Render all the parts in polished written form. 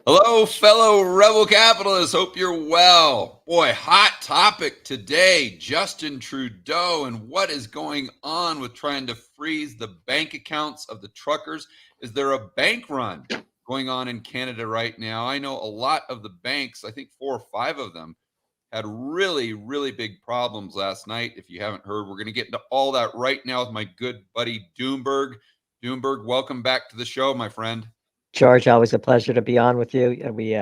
Hello, fellow rebel capitalists. Hope you're well. Boy, hot topic today, Justin Trudeau and what is going on with trying to freeze the bank accounts of the truckers. Is there a bank run going on in Canada right now? I know a lot of the banks, I think 4 or 5 of them, had really, really big problems last night. If you haven't heard, we're going to get into all that right now with my good buddy Doomberg. Doomberg, welcome back to the show, my friend. George, always a pleasure to be on with you. And we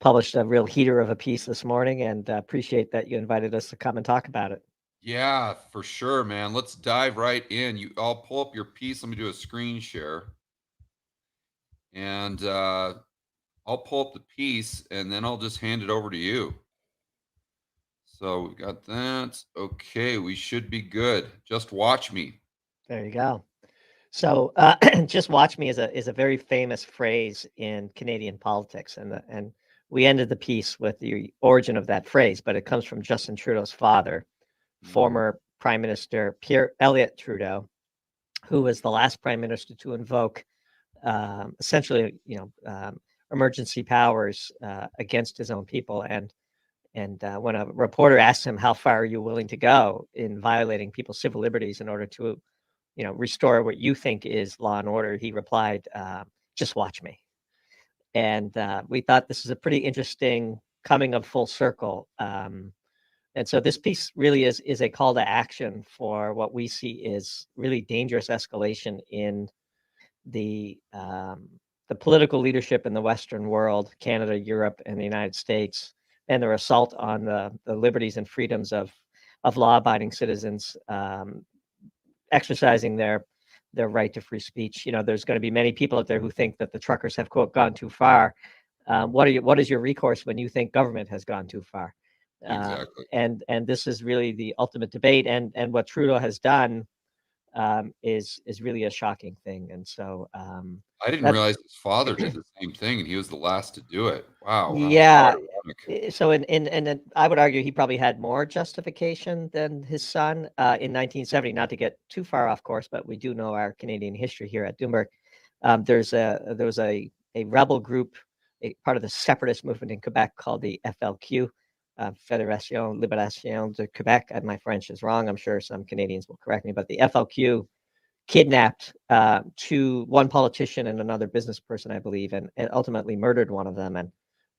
published a real heater of a piece this morning, and appreciate that you invited us to come and talk about it. Yeah, for sure, man. Let's dive right in. I'll pull up your piece. Let me do a screen share, and I'll pull up the piece, and then I'll just hand it over to you. So we got that. Okay, we should be good. Just watch me. There you go. So, "just watch me" is a very famous phrase in Canadian politics, and we ended the piece with the origin of that phrase, but it comes from Justin Trudeau's father, Mhm. former Prime Minister Pierre Elliott Trudeau, who was the last prime minister to invoke essentially, emergency powers against his own people. And when a reporter asked him, "How far are you willing to go in violating people's civil liberties in order to, restore what you think is law and order?" he replied, "Just watch me." And we thought this is a pretty interesting coming of full circle. And so this piece really is a call to action for what we see is really dangerous escalation in the um, the political leadership in the Western world, Canada, Europe, and the United States, and their assault on the liberties and freedoms of law-abiding citizens, exercising their right to free speech. There's going to be many people out there who think that the truckers have, quote, gone too far. What is your recourse when you think government has gone too far? Exactly. And this is really the ultimate debate. And what Trudeau has done is really a shocking thing. And so I didn't that realize his father did the same thing, and he was the last to do it. Wow, how yeah. ironic. So in I would argue he probably had more justification than his son in 1970. Not to get too far off course, but we do know our Canadian history here at Doomberg. There was a rebel group, a part of the separatist movement in Quebec called the FLQ, Fédération Libération de Québec. And my French is wrong. I'm sure some Canadians will correct me, but the FLQ kidnapped one politician and another business person, I believe, and ultimately murdered one of them.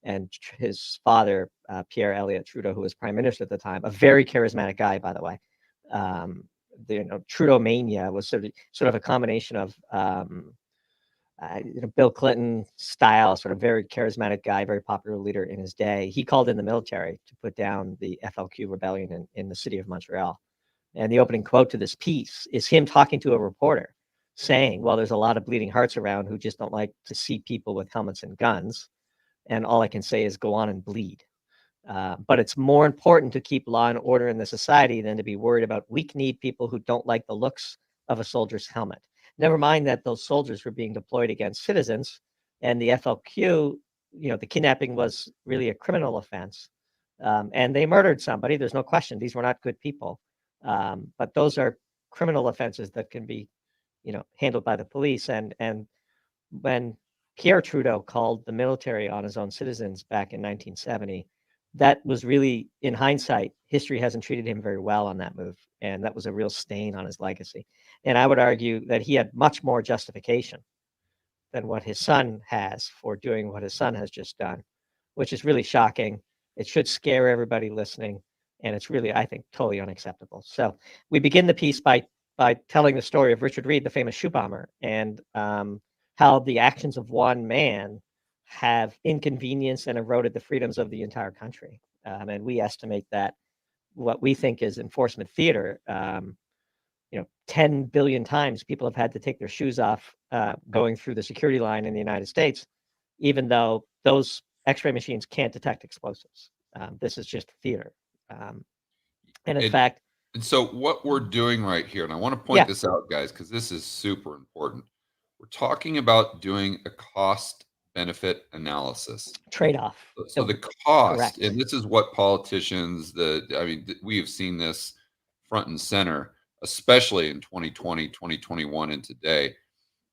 And his father, Pierre Elliott Trudeau, who was prime minister at the time, a very charismatic guy, by the way. Um, Trudeau mania was sort of a combination of Bill Clinton style, sort of very charismatic guy, very popular leader in his day. He called in the military to put down the FLQ rebellion in the city of Montreal. And the opening quote to this piece is him talking to a reporter saying, "Well, there's a lot of bleeding hearts around who just don't like to see people with helmets and guns. And all I can say is go on and bleed. But it's more important to keep law and order in the society than to be worried about weak-kneed people who don't like the looks of a soldier's helmet. Never mind that those soldiers were being deployed against citizens, and the FLQ, the kidnapping was really a criminal offense, and they murdered somebody. There's no question; these were not good people. But those are criminal offenses that can be, handled by the police. And when Pierre Trudeau called the military on his own citizens back in 1970, that was really, in hindsight, history hasn't treated him very well on that move. And that was a real stain on his legacy. And I would argue that he had much more justification than what his son has for doing what his son has just done, which is really shocking. It should scare everybody listening. And it's really, I think, totally unacceptable. So we begin the piece by telling the story of Richard Reed, the famous shoe bomber, and how the actions of one man have inconvenienced and eroded the freedoms of the entire country. And we estimate that what we think is enforcement theater, 10 billion times people have had to take their shoes off going through the security line in the United States, even though those x-ray machines can't detect explosives. This is just theater. Um, and in And fact, and so what we're doing right here, and I want to point yeah, this out, guys, because this is super important. We're talking about doing a cost benefit analysis. trade-off. So the cost, Correct. and this is what politicians, we have seen this front and center, especially in 2020, 2021, and today.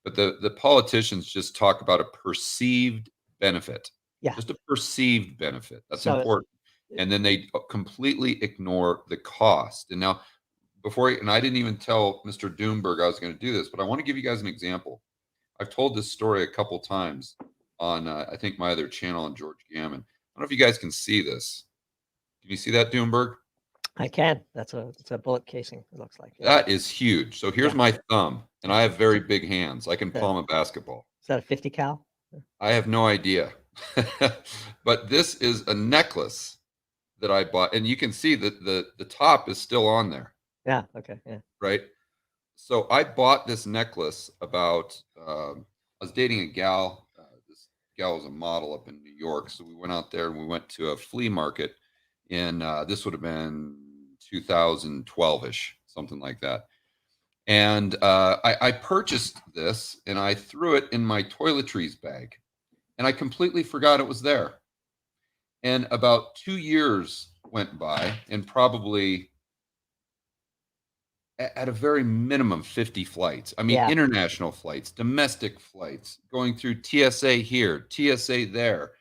But the politicians just talk about a perceived benefit, Yeah. just a perceived benefit. That's So important. And then they completely ignore the cost. And now, and I didn't even tell Mr. Doomberg I was going to do this, but I want to give you guys an example. I've told this story a couple times on, I think, my other channel on George Gammon. I don't know if you guys can see this. Can you see that, Doomberg? I can. It's a bullet casing, it looks like. Yeah. That is huge. So here's my thumb, and I have very big hands. I can Okay. palm a basketball. Is that a 50 cal? I have no idea. But this is a necklace that I bought, and you can see that the top is still on there. Yeah. Okay. Yeah. Right. So I bought this necklace about, I was dating a gal. This gal was a model up in New York. So we went out there and we went to a flea market in, this would have been 2012-ish, something like that. And I purchased this and I threw it in my toiletries bag and I completely forgot it was there. And about 2 years went by, and probably at a very minimum 50 flights. I mean, international flights, domestic flights, going through TSA here, TSA there.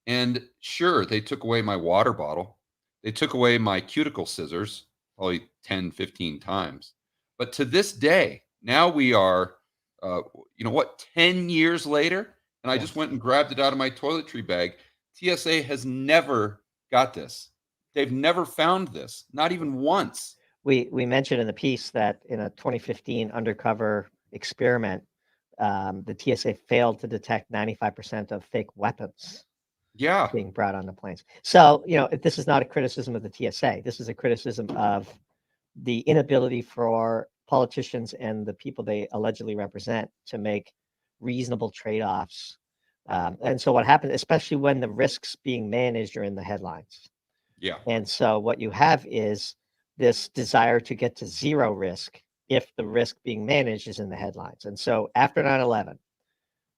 And sure, they took away my water bottle. They took away my cuticle scissors probably 10, 15 times. But to this day, now we are, 10 years later, and I just went and grabbed it out of my toiletry bag. TSA has never got this. They've never found this, not even once. We mentioned in the piece that in a 2015 undercover experiment, the TSA failed to detect 95% of fake weapons being brought on the planes. So, this is not a criticism of the TSA. This is a criticism of the inability for politicians and the people they allegedly represent to make reasonable trade-offs. And so what happens, especially when the risks being managed are in the headlines. Yeah. And so what you have is this desire to get to zero risk if the risk being managed is in the headlines. And so after 9/11,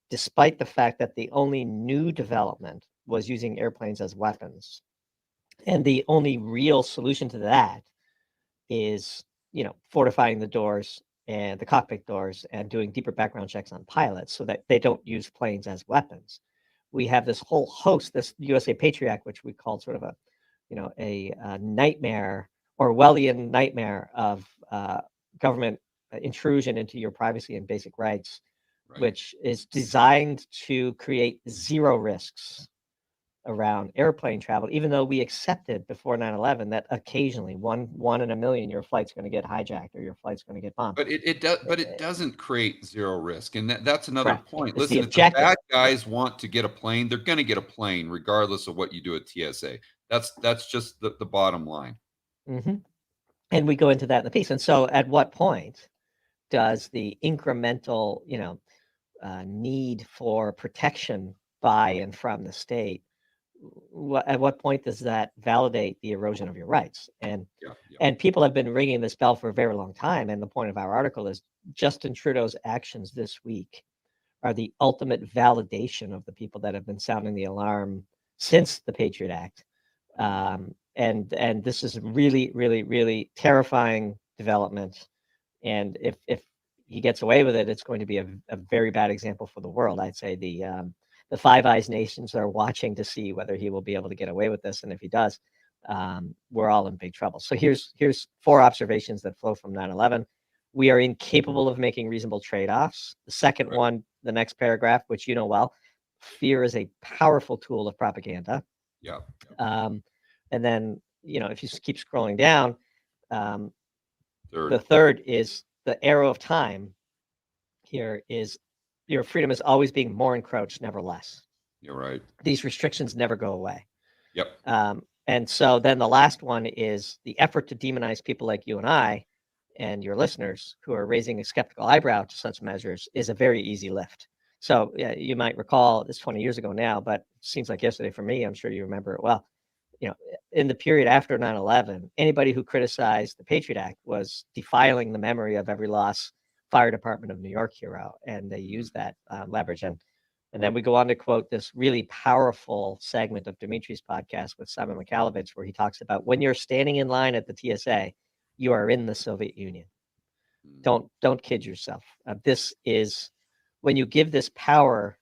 despite the fact that the only new development was using airplanes as weapons, and the only real solution to that is, fortifying the doors and the cockpit doors and doing deeper background checks on pilots so that they don't use planes as weapons. We have this whole host, this USA Patriot Act, which we called sort of a nightmare, Orwellian nightmare of government intrusion into your privacy and basic rights, which is designed to create zero risks around airplane travel, even though we accepted before 9/11 that occasionally one in a million your flight's going to get hijacked or your flight's going to get bombed. But it doesn't create zero risk, and that's another point. It's Listen, if the bad guys want to get a plane, they're going to get a plane regardless of what you do at TSA. That's just the bottom line. Mm-hmm. And we go into that in the piece. And so, at what point does the incremental, need for protection by and from the state? At what point does that validate the erosion of your rights? And people have been ringing this bell for a very long time. And the point of our article is Justin Trudeau's actions this week are the ultimate validation of the people that have been sounding the alarm since the Patriot Act. And this is really, really, really terrifying development. And if he gets away with it, it's going to be a very bad example for the world. I'd say the Five Eyes nations are watching to see whether he will be able to get away with this. And if he does, we're all in big trouble. So here's 4 observations that flow from 9/11. We are incapable of making reasonable trade-offs. The second one, the next paragraph, which you know well, fear is a powerful tool of propaganda. Yeah. And then, if you keep scrolling down, the third is the arrow of time here is your freedom is always being more encroached, never less. You're right. These restrictions never go away. Yep. And so then the last one is the effort to demonize people like you and I and your listeners who are raising a skeptical eyebrow to such measures is a very easy lift. So you might recall it's 20 years ago now, but it seems like yesterday for me. I'm sure you remember it well. In the period after 9/11, anybody who criticized the Patriot Act was defiling the memory of every lost fire department of New York hero, and they used that leverage. And then we go on to quote this really powerful segment of Dimitri's podcast with Simon Mikhailovich, where he talks about when you're standing in line at the TSA, you are in the Soviet Union. Don't kid yourself. This is when you give this power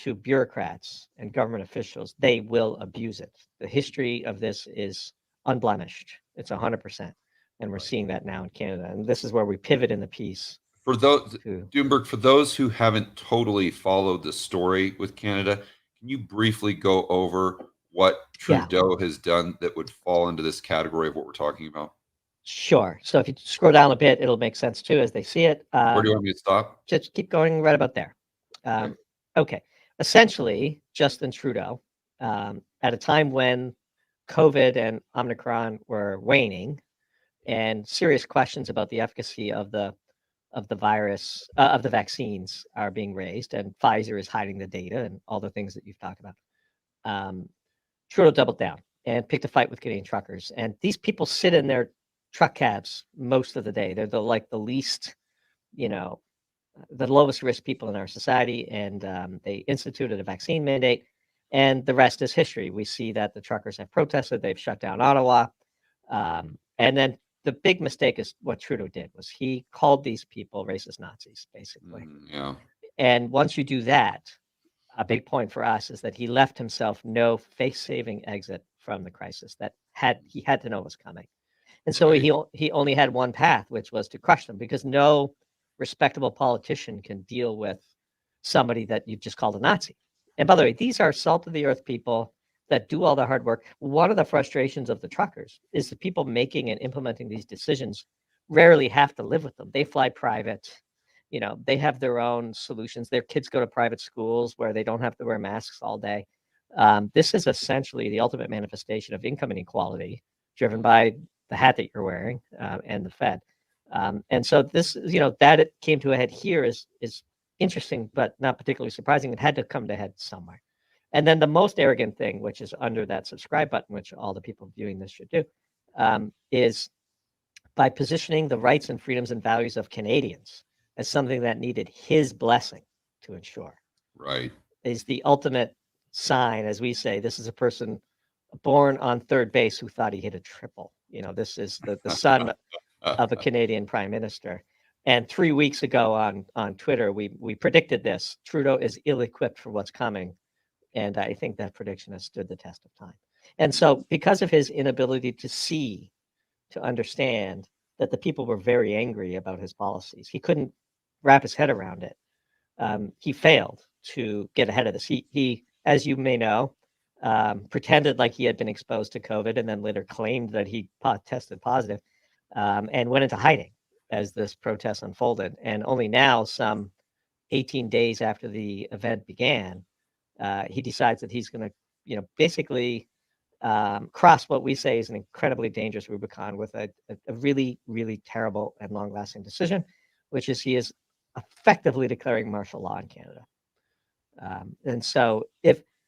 to bureaucrats and government officials, they will abuse it. The history of this is unblemished. It's 100%. And we're seeing that now in Canada. And this is where we pivot in the piece. For those, Doomberg, for those who haven't totally followed the story with Canada, can you briefly go over what Trudeau has done that would fall into this category of what we're talking about? Sure. So if you scroll down a bit, it'll make sense too as they see it. Where do you want me to stop? Just keep going right about there. Okay. Essentially, Justin Trudeau, at a time when COVID and Omicron were waning, and serious questions about the efficacy of the virus, of the vaccines are being raised, and Pfizer is hiding the data and all the things that you've talked about. Trudeau doubled down and picked a fight with Canadian truckers. And these people sit in their truck cabs most of the day. They're the least, the lowest risk people in our society. And they instituted a vaccine mandate. And the rest is history. We see that the truckers have protested. They've shut down Ottawa. And then the big mistake is what Trudeau did was he called these people racist Nazis, basically. Yeah. And once you do that, a big point for us is that he left himself no face-saving exit from the crisis that he had to know was coming. And so he only had one path, which was to crush them, because no respectable politician can deal with somebody that you just called a Nazi. And by the way, these are salt-of-the-earth people that do all the hard work. One of the frustrations of the truckers is the people making and implementing these decisions rarely have to live with them. They fly private. They have their own solutions. Their kids go to private schools where they don't have to wear masks all day. This is essentially the ultimate manifestation of income inequality driven by the hat that you're wearing and the Fed. And so this, that it came to a head here is interesting, but not particularly surprising. It had to come to a head somewhere. And then the most arrogant thing, which is under that subscribe button, which all the people viewing this should do, is by positioning the rights and freedoms and values of Canadians as something that needed his blessing to ensure. Right. Is the ultimate sign, as we say, this is a person born on third base who thought he hit a triple. This is the son of a Canadian prime minister. And 3 weeks ago on Twitter, we predicted this. Trudeau is ill-equipped for what's coming. And I think that prediction has stood the test of time. And so because of his inability to understand that the people were very angry about his policies, he couldn't wrap his head around it. He failed to get ahead of this. He, as you may know, pretended like he had been exposed to COVID and then later claimed that he tested positive and went into hiding as this protest unfolded. And only now, some 18 days after the event began, he decides that he's going to, basically cross what we say is an incredibly dangerous Rubicon with a really, really terrible and long-lasting decision, which is he is effectively declaring martial law in Canada. And so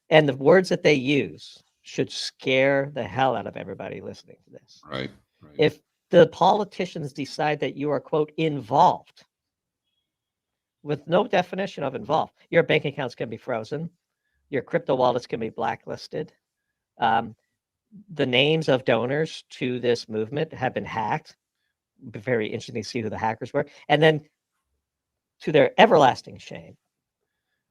and the words that they use should scare the hell out of everybody listening to this. Right. If the politicians decide that you are, quote, involved, with no definition of involved, your bank accounts can be frozen, your crypto wallets can be blacklisted. The names of donors to this movement have been hacked. It'd be very interesting to see who the hackers were. And then, to their everlasting shame,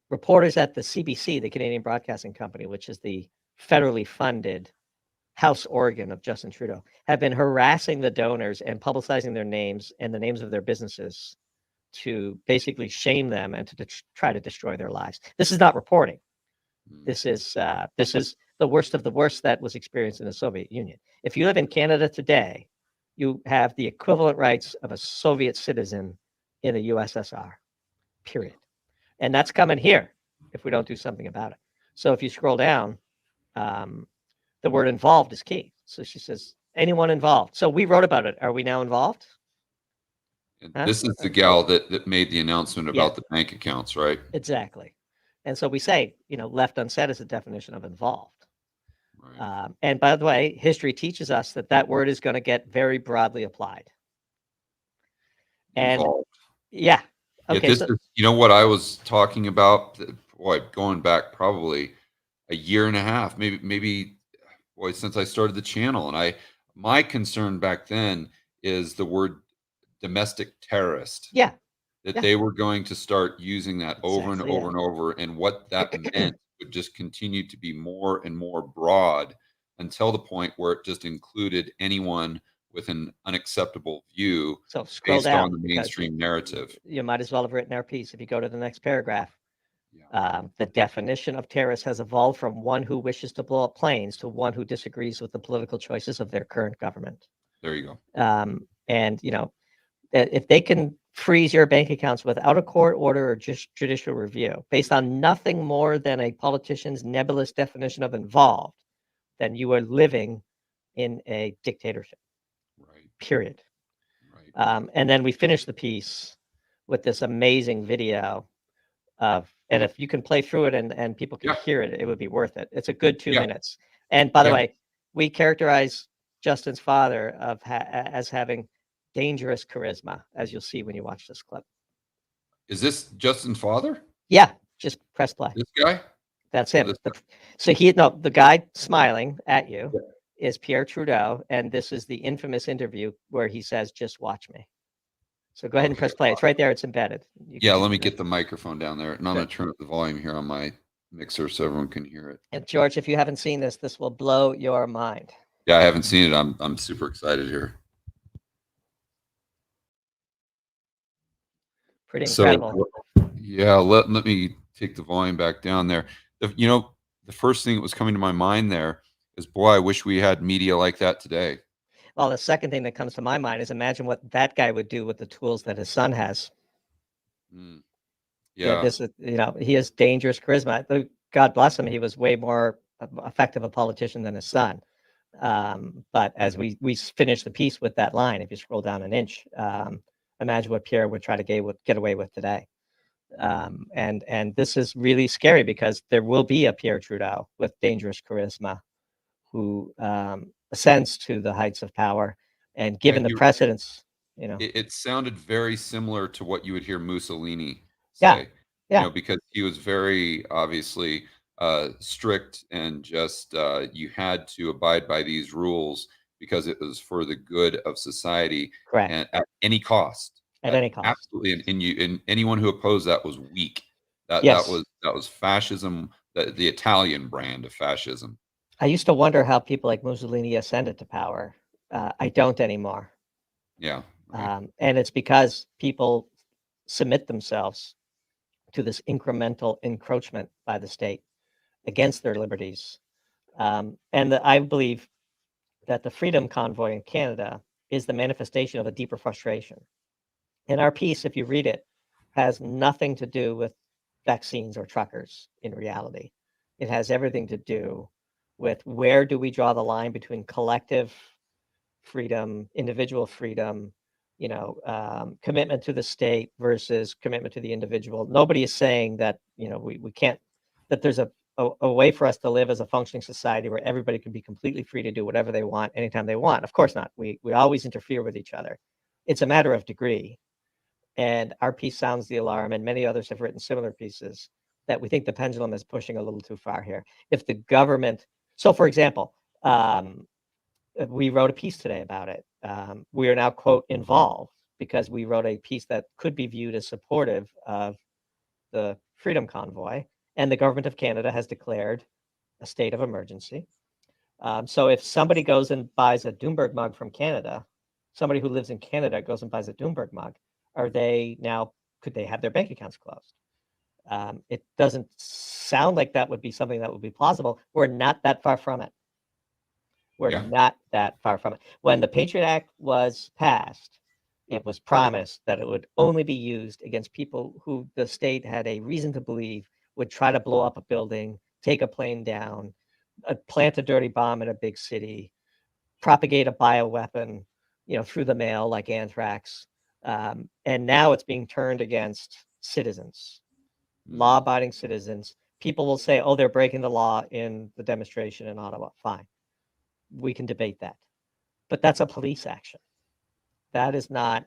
reporters at the CBC, the Canadian Broadcasting Company, which is the federally funded house organ of Justin Trudeau, have been harassing the donors and publicizing their names and the names of their businesses to basically shame them and to try to destroy their lives. This is not reporting. This is the worst of the worst that was experienced in the Soviet Union. If you live in Canada today, you have the equivalent rights of a Soviet citizen in the USSR, period. And that's coming here if we don't do something about it. So if you scroll down, the word involved is key. So she says, anyone involved. So we wrote about it. Are we now involved? Huh? This is the gal that made the announcement about the bank accounts, right? Exactly. And so we say, left unsaid is a definition of involved. Right. And by the way, history teaches us that word is going to get very broadly applied. And involved. Yeah. Okay. This is, what I was talking about, boy, going back probably a year and a half, maybe, boy, since I started the channel. And my concern back then is the word domestic terrorist. Yeah. that Yeah. they were going to start using that over and Exactly over it. and over, and what that meant would just continue to be more and more broad until the point where it just included anyone with an unacceptable view So scroll based on down the because mainstream narrative. you might as well have written our piece. If you go to the next paragraph, Yeah, the definition of terrorist has evolved from one who wishes to blow up planes to one who disagrees with the political choices of their current government. there you go. And if they can freeze your bank accounts without a court order or just judicial review, based on nothing more than a politician's nebulous definition of involved, then you are living in a dictatorship. Right, Period. right. And then we finish the piece with this amazing video of, and if you can play through it and people can Yeah, hear it, it would be worth it. It's a good 2 yeah. minutes. And by the Okay. way, we characterize Justin's father as having dangerous charisma, as you'll see when you watch this clip. Is this Justin's father? Yeah, just press play. This guy? That's Oh, him. this So the guy smiling at you Yeah. is Pierre Trudeau, and this is the infamous interview where he says, "Just watch me." So go ahead and Okay. press play. It's right there. It's embedded. Yeah, let me get the microphone down there, and I'm going to turn up the volume here on my mixer so everyone can hear it. And George, if you haven't seen this, this will blow your mind. Yeah, I haven't seen it. I'm super excited here. Pretty So, incredible. yeah, let me take the volume back down there. The first thing that was coming to my mind there is, boy, I wish we had media like that today. Well, the second thing that comes to my mind is imagine what that guy would do with the tools that his son has. Mm, Yeah, yeah, this is, he has dangerous charisma. God bless him. He was way more effective a politician than his son. But as we finish the piece with that line, if you scroll down an inch, imagine what Pierre would try to get away with today. And this is really scary because there will be a Pierre Trudeau with dangerous charisma who ascends to the heights of power. And given the precedents, it sounded very similar to what you would hear Mussolini yeah, say. yeah, Because he was very obviously strict, and just you had to abide by these rules because it was for the good of society, correct. and at any cost. At any cost. Absolutely, and anyone who opposed that was weak. That Yes. that was fascism, the Italian brand of fascism. I used to wonder how people like Mussolini ascended to power. I don't anymore. Yeah. Right. And it's because people submit themselves to this incremental encroachment by the state against their liberties. I believe that the Freedom Convoy in Canada is the manifestation of a deeper frustration. And our piece, if you read it, has nothing to do with vaccines or truckers in reality. It has everything to do with where do we draw the line between collective freedom, individual freedom, commitment to the state versus commitment to the individual. Nobody is saying that, we can't, that there's a way for us to live as a functioning society where everybody can be completely free to do whatever they want, anytime they want. Of course not. We always interfere with each other. It's a matter of degree. And our piece sounds the alarm, and many others have written similar pieces, that we think the pendulum is pushing a little too far here. If the government, so for example, we wrote a piece today about it. We are now, quote, involved because we wrote a piece that could be viewed as supportive of the Freedom Convoy, and the government of Canada has declared a state of emergency. So if somebody goes and buys a Doomberg mug from Canada, somebody who lives in Canada goes and buys a Doomberg mug, could they have their bank accounts closed? It doesn't sound like that would be something that would be plausible. We're not that far from it. We're not that far from it. When the Patriot Act was passed, it was promised that it would only be used against people who the state had a reason to believe would try to blow up a building, take a plane down, plant a dirty bomb in a big city, propagate a bioweapon, through the mail like anthrax. And now it's being turned against citizens, law-abiding citizens. People will say, oh, they're breaking the law in the demonstration in Ottawa. Fine. We can debate that. But that's a police action. That is not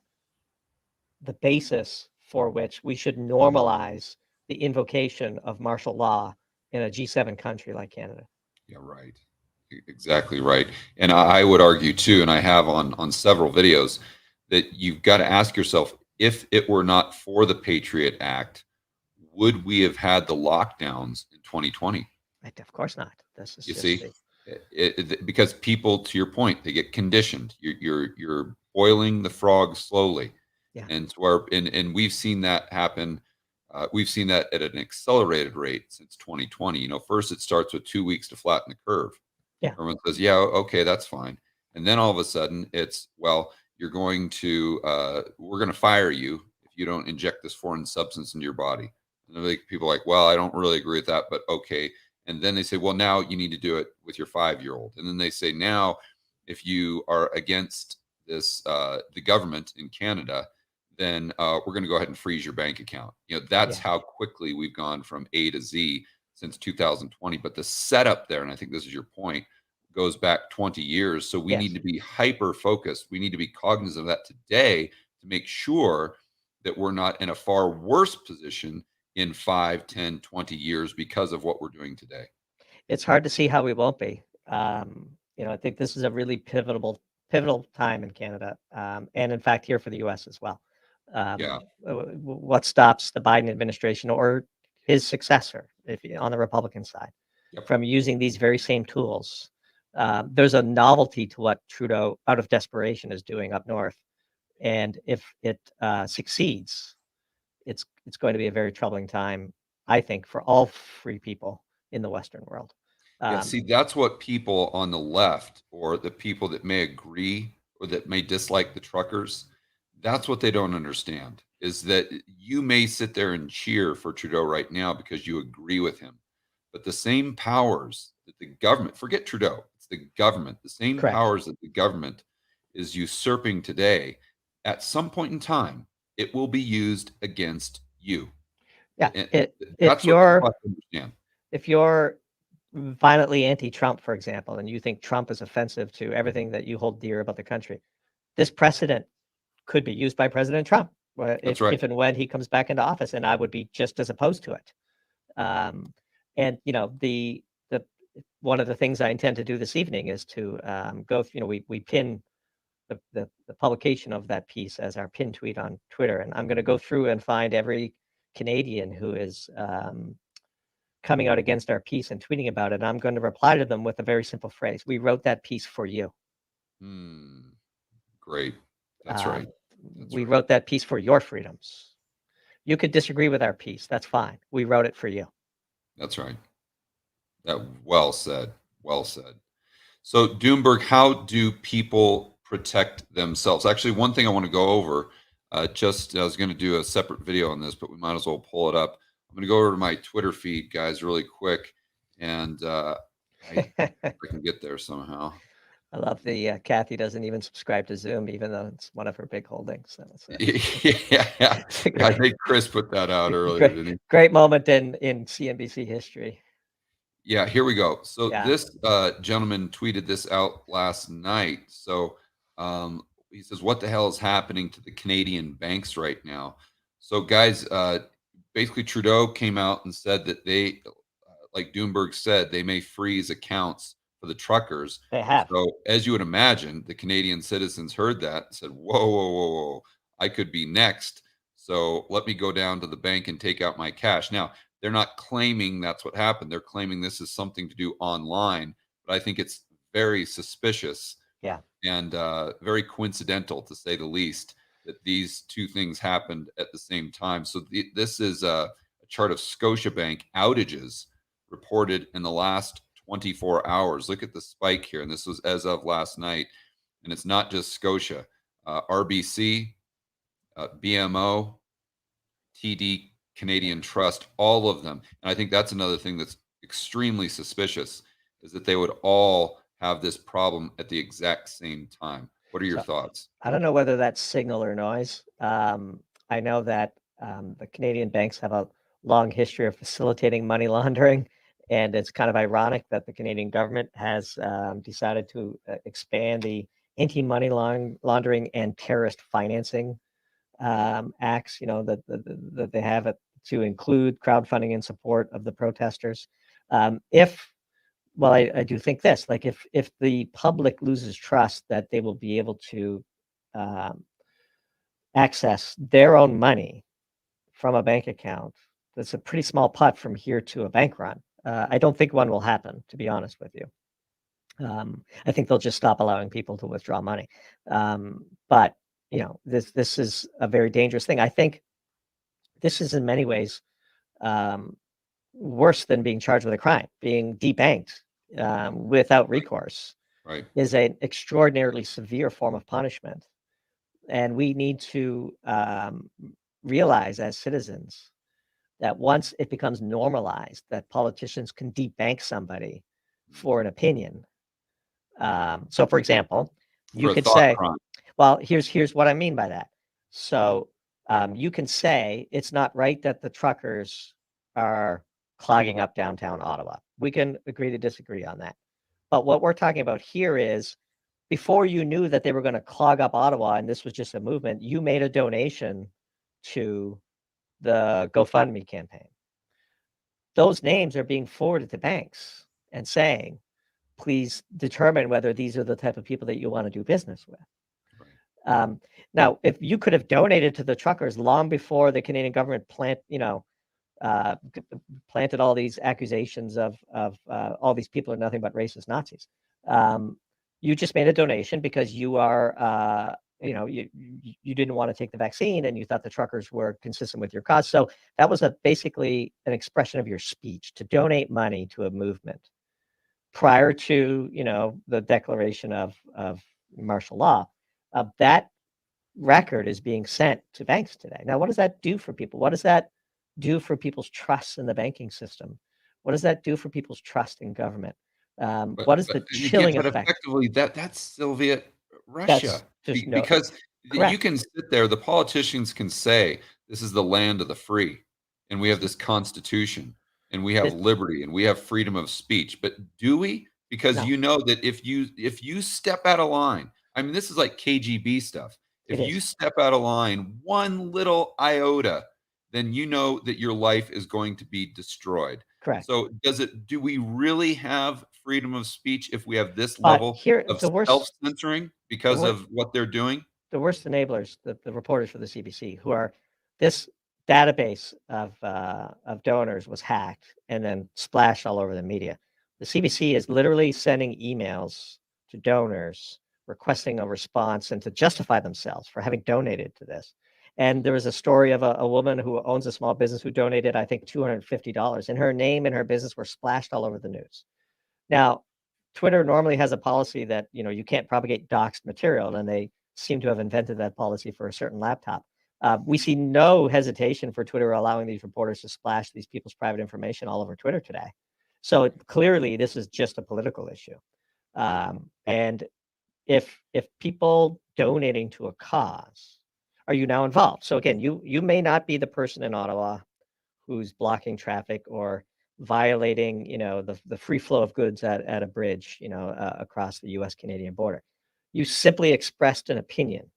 the basis for which we should normalize the invocation of martial law in a G7 country like Canada. Yeah, right. Exactly right. And I would argue too, and I have on several videos, that you've got to ask yourself, if it were not for the Patriot Act, would we have had the lockdowns in 2020? Of course not. This is You just see, because people, to your point, they get conditioned. You're boiling the frog slowly, Yeah. and and we've seen that happen. We've seen that at an accelerated rate since 2020. You know, first it starts with 2 weeks to flatten the curve. Yeah. Everyone says, "Yeah, okay, that's fine," and then all of a sudden it's, "Well, you're going to we're going to fire you if you don't inject this foreign substance into your body." And people are like, "Well, I don't really agree with that, but okay." And then they say, "Well, now you need to do it with your 5-year-old." And then they say, "Now, if you are against this, the government in Canada, then we're going to go ahead and freeze your bank account." You know, that's Yeah. how quickly we've gone from A to Z since 2020. But the setup there, and I think this is your point, goes back 20 years. So we need Yes. to be hyper focused. We need to be cognizant of that today to make sure that we're not in a far worse position in 5, 10, 20 years because of what we're doing today. It's hard to see how we won't be. You know, I think this is a really pivotal time in Canada, and in fact here for the U.S. as well. Yeah. What stops the Biden administration or his successor, on the Republican side, Yep. from using these very same tools? There's a novelty to what Trudeau, out of desperation, is doing up north, and if it succeeds, it's going to be a very troubling time, I think, for all free people in the Western world. Yeah, see, that's what people on the left or the people that may agree or that may dislike the truckers, that's what they don't understand is that you may sit there and cheer for Trudeau right now because you agree with him. But the same powers that the government, forget Trudeau, it's the government, the same Correct. powers that the government is usurping today, at some point in time, it will be used against you. Yeah. And If that's what people you're have to understand. if you're violently anti-Trump, for example, and you think Trump is offensive to everything that you hold dear about the country, this precedent could be used by President Trump That's right. if and when he comes back into office, and I would be just as opposed to it. And you know, the one of the things I intend to do this evening is to go. You know, we pin the publication of that piece as our pin tweet on Twitter, and I'm going to go through and find every Canadian who is coming out against our piece and tweeting about it. And I'm going to reply to them with a very simple phrase: "We wrote that piece for you." Great. That's right. We wrote that piece for your freedoms. You could disagree with our piece. That's fine. We wrote it for you. That's right. That well said. Well said. So, Doomberg, how do people protect themselves? Actually, one thing I want to go over. I was going to do a separate video on this, but we might as well pull it up. I'm going to go over to my Twitter feed, guys, really quick, and if I can get there somehow. I love the Kathy doesn't even subscribe to Zoom, even though it's one of her big holdings. So Yeah, I think Chris put that out earlier, didn't he? Great moment in CNBC history. Yeah, here we go. So Yeah. this gentleman tweeted this out last night. So he says, "What the hell is happening to the Canadian banks right now?" So guys, basically Trudeau came out and said that they, like Doomberg said, they may freeze accounts for the truckers. They have. So as you would imagine, the Canadian citizens heard that and said, "Whoa, whoa, whoa, whoa! I could be next. So let me go down to the bank and take out my cash." Now, they're not claiming that's what happened. They're claiming this is something to do online, but I think it's very suspicious. Yeah. And very coincidental, to say the least, that these two things happened at the same time. So this is a chart of Scotiabank outages reported in the last 24 hours. Look at the spike here, and this was as of last night. And it's not just Scotia, RBC, BMO, TD, Canadian Trust, all of them. And I think that's another thing that's extremely suspicious, is that they would all have this problem at the exact same time. What are your thoughts? I don't know whether that's signal or noise. I know that the Canadian banks have a long history of facilitating money laundering, and it's kind of ironic that the Canadian government has decided to expand the anti-money laundering and terrorist financing acts, you know, that they have it to include crowdfunding in support of the protesters. Well, I do think this, like if the public loses trust that they will be able to access their own money from a bank account, that's a pretty small putt from here to a bank run. I don't think one will happen, to be honest with you. I think they'll just stop allowing people to withdraw money. But this is a very dangerous thing. I think this is in many ways worse than being charged with a crime. Being debanked without recourse is an extraordinarily severe form of punishment. And we need to realize as citizens that once it becomes normalized that politicians can debank somebody for an opinion. So, for example, you could say, well, here's what I mean by that. So you can say it's not right that the truckers are clogging up downtown Ottawa. We can agree to disagree on that. But what we're talking about here is before you knew that they were going to clog up Ottawa and this was just a movement, you made a donation to the GoFundMe campaign. Those names are being forwarded to banks and saying, please determine whether these are the type of people that you want to do business with. Now, if you could have donated to the truckers long before the Canadian government planted all these accusations of all these people are nothing but racist Nazis, you just made a donation because you are, you didn't want to take the vaccine and you thought the truckers were consistent with your cause. So that was basically an expression of your speech to donate money to a movement prior to, the declaration of martial law. That record is being sent to banks today. Now, what does that do for people? What does that do for people's trust in the banking system? What does that do for people's trust in government? What is the chilling effect? Effectively, that's Soviet Russia. Because you can sit there, the politicians can say, this is the land of the free, and we have this constitution, and we have liberty, and we have freedom of speech. But do we? Because that if you step out of line, I mean, this is like KGB stuff. If you step out of line one little iota, then you know that your life is going to be destroyed. Correct. So do we really have freedom of speech if we have this level of self-censoring because of what they're doing? The worst enablers, the reporters for the CBC, who are this database of donors was hacked and then splashed all over the media. The CBC is literally sending emails to donors requesting a response and to justify themselves for having donated to this. And there was a story of a woman who owns a small business who donated, I think, $250, and her name and her business were splashed all over the news. Now, Twitter normally has a policy that, you can't propagate doxed material, and they seem to have invented that policy for a certain laptop. We see no hesitation for Twitter allowing these reporters to splash these people's private information all over Twitter today. So clearly, this is just a political issue. And if people donating to a cause, are you now involved? So again, you may not be the person in Ottawa who's blocking traffic or violating, the free flow of goods at a bridge, across the U.S.-Canadian border. You simply expressed an opinion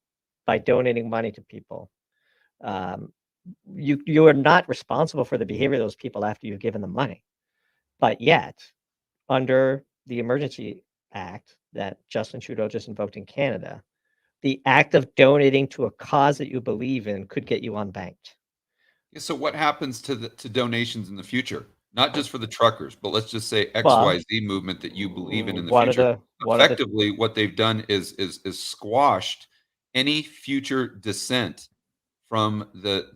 by donating money to people. You are not responsible for the behavior of those people after you've given them money. But yet, under the Emergency Act that Justin Trudeau just invoked in Canada, the act of donating to a cause that you believe in could get you unbanked. Yeah, so what happens to donations in the future? Not just for the truckers, but let's just say XYZ movement that you believe in the future. Effectively, what they've done is squashed any future dissent from the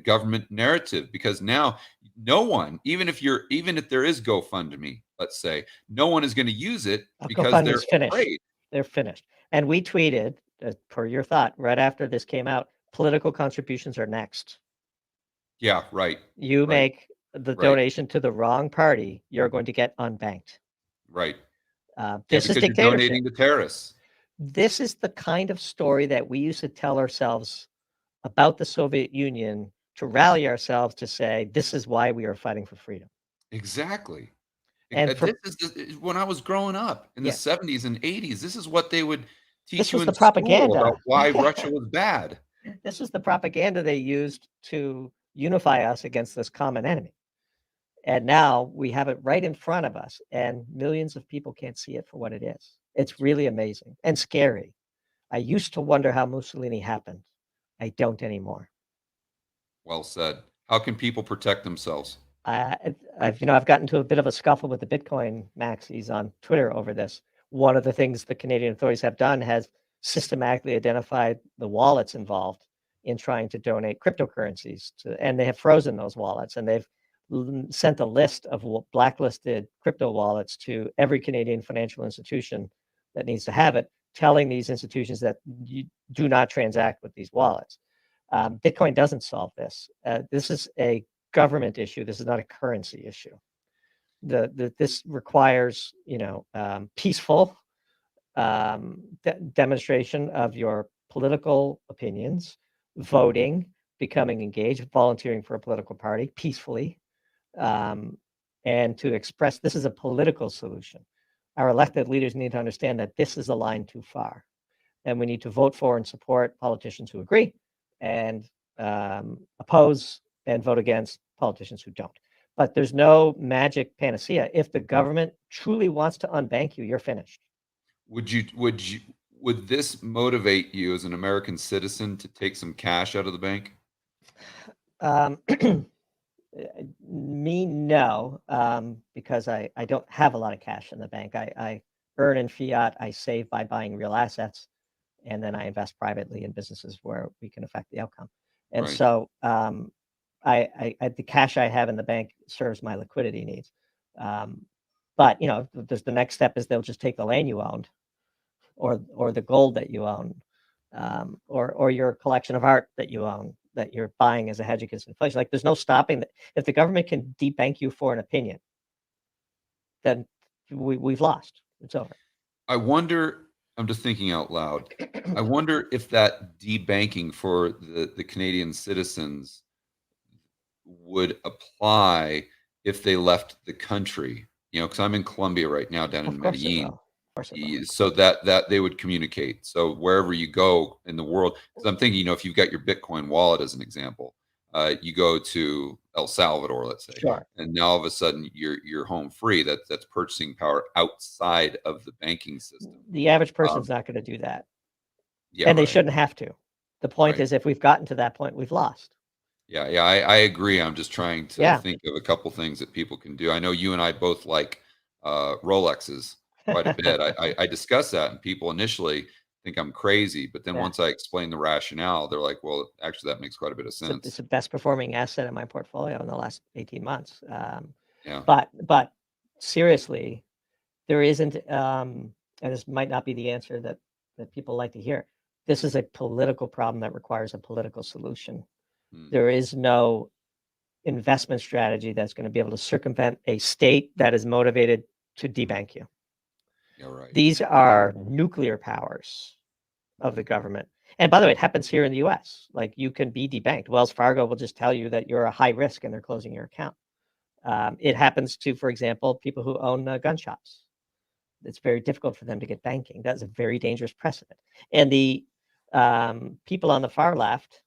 government narrative, because now no one, even if there is GoFundMe, let's say, no one is going to use it because they're afraid. They're finished. And we tweeted, per your thought, right after this came out, political contributions are next. Yeah, right. You make the donation to the wrong party, you're going to get unbanked. Right. This is dictatorship. You're donating to terrorists. This is the kind of story that we used to tell ourselves about the Soviet Union to rally ourselves to say, this is why we are fighting for freedom. Exactly. And this is when I was growing up in the 70s and 80s. This is what they would teach you in school about why Russia was bad. This is the propaganda they used to unify us against this common enemy. And now we have it right in front of us, and millions of people can't see it for what it is. It's really amazing and scary. I used to wonder how Mussolini happened. I don't anymore. Well said. How can people protect themselves? I've gotten into a bit of a scuffle with the Bitcoin maxis on Twitter over this. One of the things the Canadian authorities have done has systematically identified the wallets involved in trying to donate cryptocurrencies to, and they have frozen those wallets, and they've sent a list of blacklisted crypto wallets to every Canadian financial institution that needs to have it, telling these institutions that you do not transact with these wallets. Bitcoin doesn't solve this. This is a government issue. This is not a currency issue. This requires, peaceful demonstration of your political opinions, voting, becoming engaged, volunteering for a political party peacefully, and to express this is a political solution. Our elected leaders need to understand that this is a line too far, and we need to vote for and support politicians who agree, and oppose and vote against politicians who don't. But there's no magic panacea. If the government truly wants to unbank you, you're finished. Would this motivate you as an American citizen to take some cash out of the bank? Me, no, because I don't have a lot of cash in the bank. I earn in fiat, I save by buying real assets, and then I invest privately in businesses where we can affect the outcome. And Right. so the cash I have in the bank serves my liquidity needs. But there's the next step is they'll just take the land you owned, or the gold that you own, or your collection of art that you own that you're buying as a hedge against inflation. Like, there's no stopping that. If the government can debank you for an opinion, then we've lost. It's over. I wonder, I'm just thinking out loud. I wonder if that debanking for the Canadian citizens would apply if they left the country. Because I'm in Colombia right now, down in Of course it Medellin. will. Of course it will. So that they would communicate. So wherever you go in the world, because I'm thinking, if you've got your Bitcoin wallet as an example, you go to El Salvador, let's say, Sure. and now all of a sudden you're home free. That's purchasing power outside of the banking system. The average person's not going to do that, Yeah, and they right. shouldn't have to. The point Right. is, if we've gotten to that point, we've lost. Yeah, I agree. I'm just trying to Yeah. think of a couple things that people can do. I know you and I both like Rolexes quite a bit. I discuss that, and people initially think I'm crazy, but then Yeah. once I explain the rationale, they're like, "Well, actually, that makes quite a bit of It's sense." the best performing asset in my portfolio in the last 18 months. Yeah. But seriously, there isn't, and this might not be the answer that people like to hear. This is a political problem that requires a political solution. Hmm. There is no investment strategy that's going to be able to circumvent a state that is motivated to debank you. Yeah, right. These are nuclear powers of the government. And by the way, it happens here in the US. Like, you can be debanked. Wells Fargo will just tell you that you're a high risk and they're closing your account. It happens to, for example, people who own gun shops. It's very difficult for them to get banking. That's a very dangerous precedent. And the people on the far left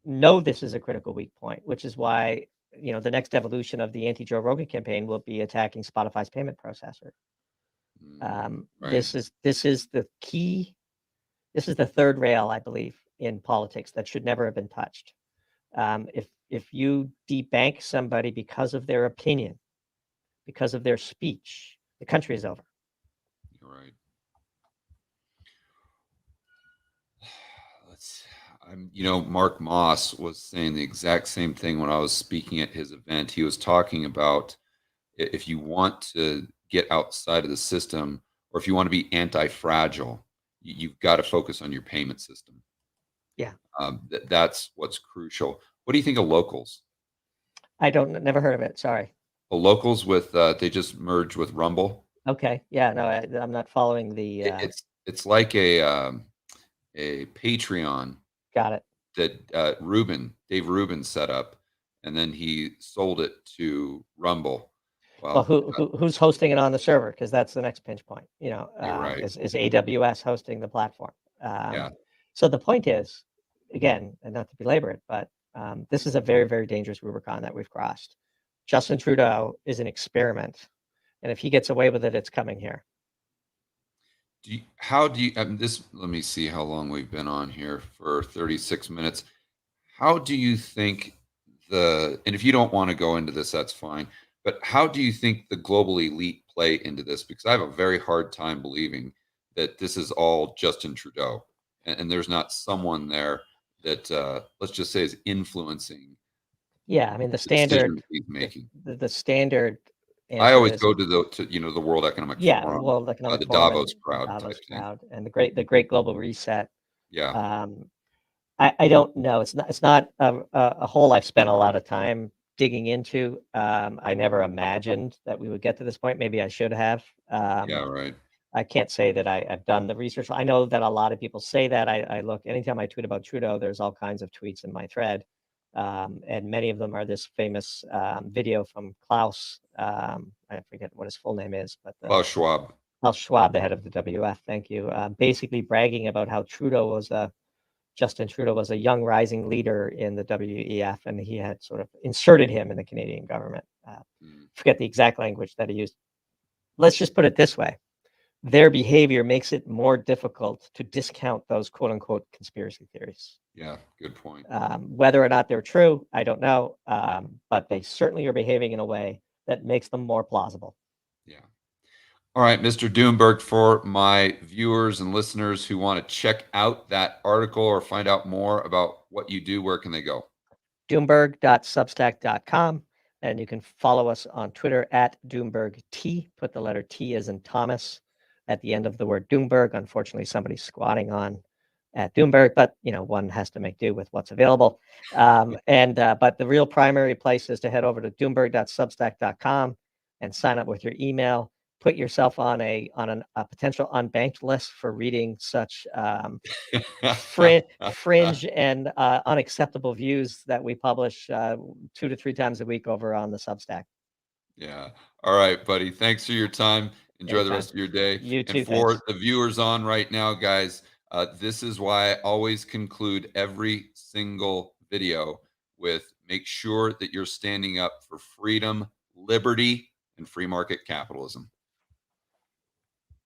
know this is a critical weak point, which is why the next evolution of the anti-Joe Rogan campaign will be attacking Spotify's payment processor. Right. This is the key. This is the third rail, I believe, in politics that should never have been touched. If you debank somebody because of their opinion, because of their speech, the country is over. You're right. Mark Moss was saying the exact same thing when I was speaking at his event. He was talking about, if you want to get outside of the system, or if you want to be anti-fragile, you've got to focus on your payment system. Yeah. That's what's crucial. What do you think of Locals? Never heard of it. Sorry. Well, Locals they just merged with Rumble. Okay. Yeah. No, I'm not following the. It's like a Patreon. Got it. That Dave Rubin set up, and then he sold it to Rumble. Well, who's hosting it on the server? Because that's the next pinch point. Right. Is AWS hosting the platform? Yeah. So the point is, again, and not to belabor it, but this is a very, very dangerous Rubicon that we've crossed. Justin Trudeau is an experiment, and if he gets away with it, it's coming here. how do you, this, let me see how long we've been on here for 36 minutes. How do you think and if you don't want to go into this, that's fine. But how do you think the global elite play into this? Because I have a very hard time believing that this is all Justin Trudeau, and there's not someone there that let's just say is influencing. Yeah, I mean the decisions standard, he's making. the standard I answer always is go to the World Economic yeah, Forum, World Economic the Forum Davos and crowd type Davos thing. crowd and the Great Global Reset. Yeah, I don't know. It's not a hole I've spent a lot of time digging into. I never imagined that we would get to this point. Maybe I should have. yeah, right. I can't say that I've done the research. I know that a lot of people say that. I look anytime I tweet about Trudeau, there's all kinds of tweets in my thread, and many of them are this famous video from Klaus. I forget what his full name is, but Klaus Schwab. Klaus Schwab, the head of the WF. Thank you. Basically bragging about how Justin Trudeau was a young rising leader in the WEF, and he had sort of inserted him in the Canadian government. Forget the exact language that he used. Let's just put it this way. Their behavior makes it more difficult to discount those quote unquote conspiracy theories. Yeah, good point. Whether or not they're true, I don't know, but they certainly are behaving in a way that makes them more plausible. Yeah. All right, Mr. Doomberg, for my viewers and listeners who want to check out that article or find out more about what you do, where can they go? Doomberg.substack.com. And you can follow us on Twitter at DoombergT. Put the letter T as in Thomas at the end of the word Doomberg. Unfortunately, somebody's squatting on at Doomberg, but one has to make do with what's available. But the real primary place is to head over to Doomberg.substack.com and sign up with your email. Put yourself on a potential unbanked list for reading such fringe and unacceptable views that we publish 2 to 3 times a week over on the Substack. Yeah. All right, buddy. Thanks for your time. Enjoy the rest of your day. You too. And for thanks. the viewers on right now, guys, this is why I always conclude every single video with make sure that you're standing up for freedom, liberty, and free market capitalism.